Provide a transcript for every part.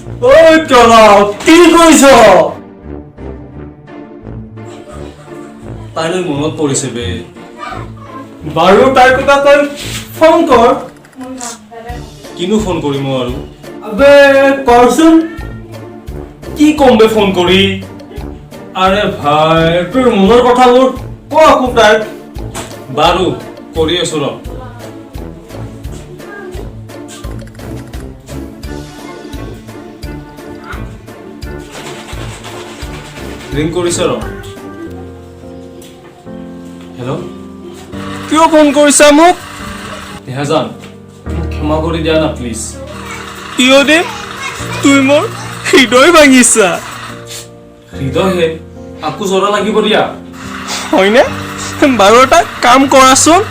ঐ কেলা কি কৰিছ? তাইলৈ মনত পৰিছে বে। বাৰু তাইৰ কথা তই ফোন কৰ। কিনো ফোন কৰিম মই আৰু? আবে কৰচোন। কি কম বে ফোন কৰি? আৰে ভাই তোৰ মনৰ কথাবোৰ ক আকৌ তাইক। বাৰু কৰি আছো ৰ। ৰিং কৰিছে ৰ। হেল্ল', কিয় ফোন কৰিছা মোক? দেহাজান ক্ষমা কৰি দিয়া না প্লিজ। কিয় দে তুই মোৰ হৃদয় ভাঙিছা। হৃদয়হে আকৌ জৰা লাগিব দিয়া। হয়নে? বাৰু এটা কাম কৰাচোন।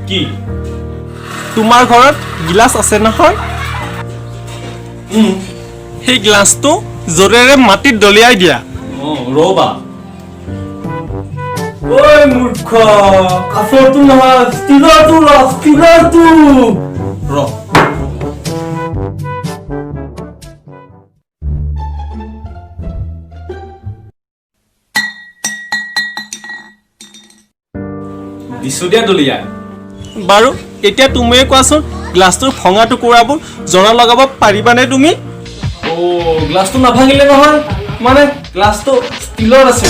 কি? তোমাৰ ঘৰত গিলাচ আছে নহয়? সেই গ্লাছটো জোৰেৰে মাটিত দলিয়াই দিয়া। ৰবা। ঐ মূৰ্খ, কাঠৰটো নহয় ষ্টিলৰটো ল, ষ্টিলৰটো। ৰ। দিছো দিয়া দলিয়াই। বাৰু এতিয়া তুমিয়ে কোৱাচোন, গ্লাছটোৰ ভঙা টুকুৰাবোৰ জৰা লগাব পাৰিবানে তুমি? গ্লাছটো নাভাঙিলে নহয়, মানে গ্লাছটো ষ্টিলৰ আছে।